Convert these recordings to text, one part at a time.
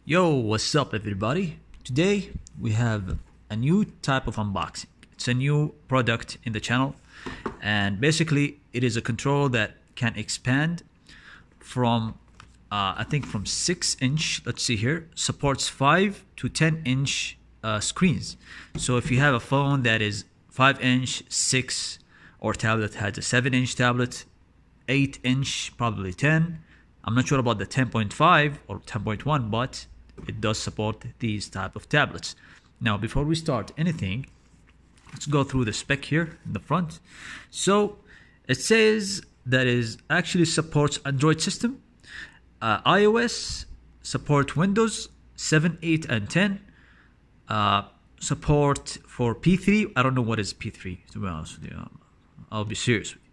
Yo, what's up everybody? Today we have a new type of unboxing. It's a new product in the channel, and basically it is a controller that can expand from I think from 6-inch, let's see here, supports 5 to 10-inch screens. So if you have a phone that is 5-inch, 6, or tablet has a 7-inch tablet, 8-inch, probably 10. I'm not sure about the 10.5 or 10.1, but it does support these type of tablets. Now, before we start anything, let's go through the spec here in the front. So it says that it actually supports Android system, iOS, support Windows 7, 8, and 10, support for P3. I don't know what is P3, to be honest with you. I'll be serious with you.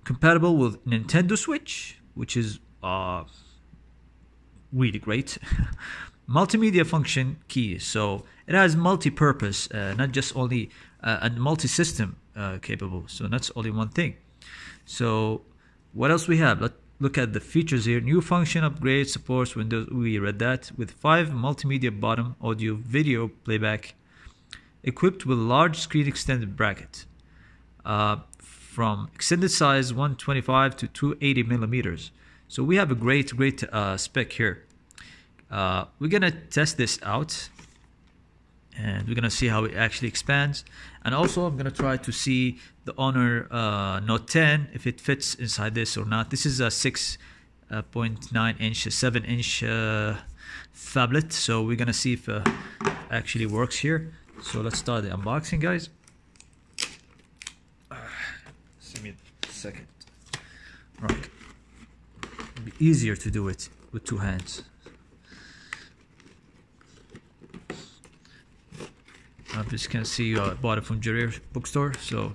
Compatible with Nintendo Switch, which is really great. Multimedia function key, so it has multi-purpose, not just only and multi-system capable, so that's only one thing. So what else we have? Let's look at the features here. New function upgrade, supports Windows, we read that, with 5 multimedia bottom audio video playback, equipped with large screen extended bracket, from extended size 125 to 280 millimeters. So we have a great spec here. We're gonna test this out, and we're gonna see how it actually expands. And also I'm gonna try to see the Honor Note 10 if it fits inside this or not. This is a 6.9 inch, 7-inch phablet, so we're gonna see if it actually works here. So let's start the unboxing, guys. Give me a second. Right, it'll be easier to do it with 2 hands. I just can see I bought it from Jarir bookstore, so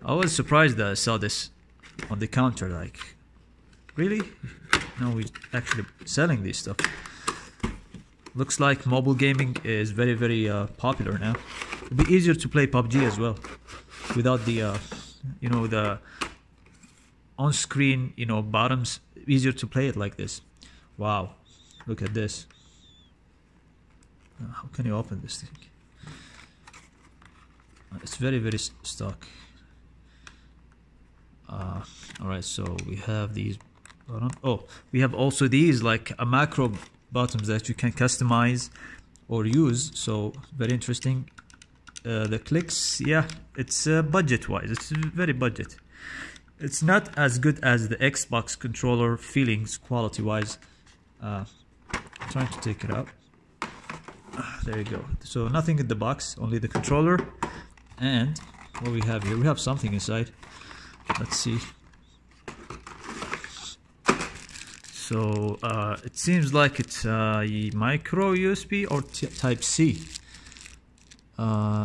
I was surprised that I saw this on the counter. Like, really? No, we actually selling this stuff. Looks like mobile gaming is very popular now. It'll be easier to play PUBG as well without the you know, the on-screen, you know, bottoms. Easier to play it like this. Wow, look at this. How can you open this thing? It's very stock. All right, so we have these oh, we have also these like a macro buttons that you can customize or use, so very interesting. The clicks, yeah, it's budget wise, it's very budget. It's not as good as the Xbox controller feelings quality wise. I'm trying to take it out. There you go. So nothing in the box, only the controller. And what we have here, we have something inside. Let's see. So it seems like it's a micro USB or type C.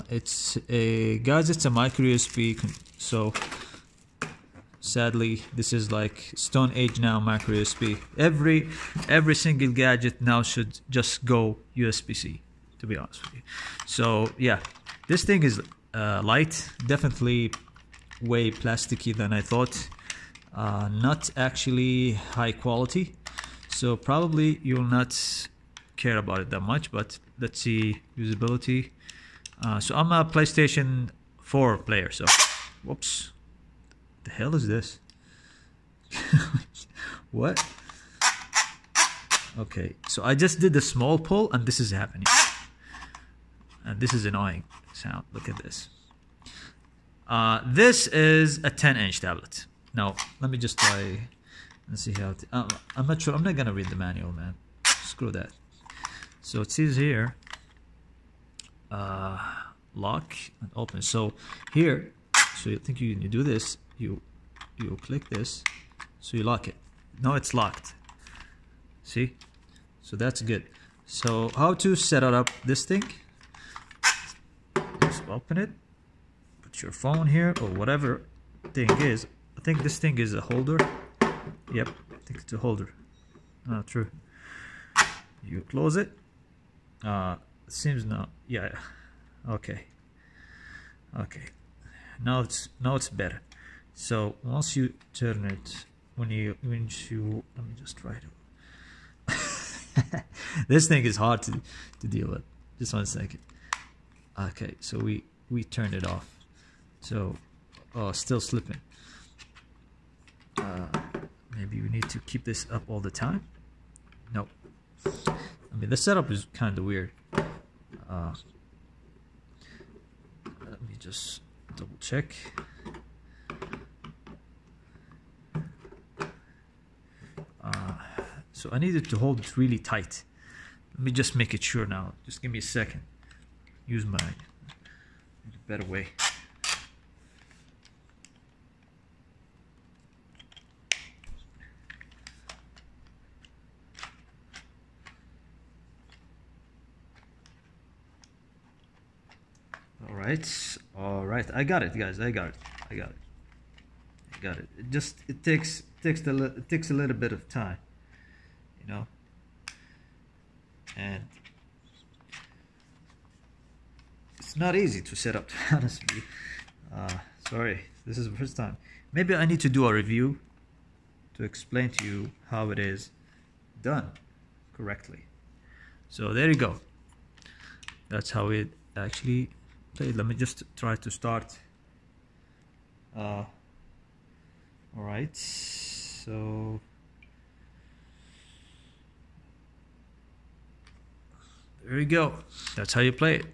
It's a micro USB. So sadly, this is like Stone Age now micro USB. Every single gadget now should just go USB-C, to be honest with you. So yeah, this thing is light, definitely way plasticky than I thought. Not actually high quality, so probably you'll not care about it that much. But let's see usability. So I'm a PlayStation 4 player, so whoops, the hell is this? What? Okay, so I just did the small pull and this is happening, and this is annoying sound. Look at this. This is a 10-inch tablet. Now let me just try and see how I'm not sure. I'm not gonna read the manual, man. Screw that. So it says here lock and open. So here, so you think you do this, you click this, so you lock it. Now it's locked. See? So that's good. So how to set it up this thing? Just open it, put your phone here or whatever thing is. I think this thing is a holder. Yep, I think it's a holder. Oh, true. You close it. It seems not. Yeah. Okay. Now it's better. So once you turn it, when you let me just try to This thing is hard to deal with. Just 1 second. Okay, so we turned it off. So, oh, still slipping. Maybe we need to keep this up all the time. Nope. I mean, the setup is kind of weird. Let me just double check. So I needed to hold it really tight. Let me just make it sure now. Just give me a second. Use my better way. All right. I got it, guys. I got it. It takes a little bit of time, you know. And it's not easy to set up, to be honest with you. Sorry, this is the first time. Maybe I need to do a review to explain to you how it is done correctly. So there you go. That's how it actually played. Let me just try to start. All right, so there you go. That's how you play it.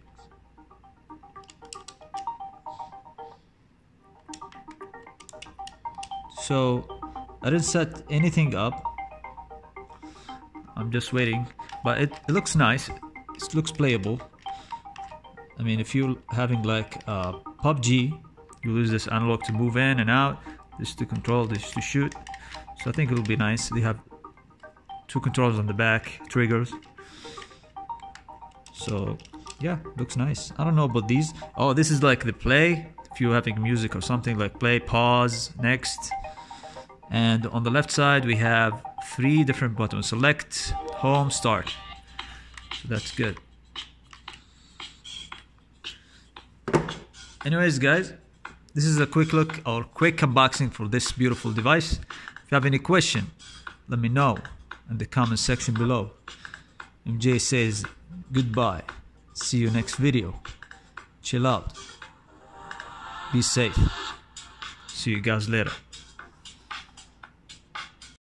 So I didn't set anything up. I'm just waiting, but it looks nice. It looks playable. I mean, if you're having like PUBG, you use this analog to move in and out, this to control, this to shoot. So I think it'll be nice. They have 2 controls on the back, triggers. So yeah, looks nice. I don't know about these. Oh, this is like the play. If you're having music or something, like play, pause, next. And on the left side we have 3 different buttons: select, home, start. So that's good. Anyways, guys, this is a quick look or quick unboxing for this beautiful device. If you have any question, let me know in the comment section below. MJ says goodbye. See you next video. Chill out. Be safe. See you guys later.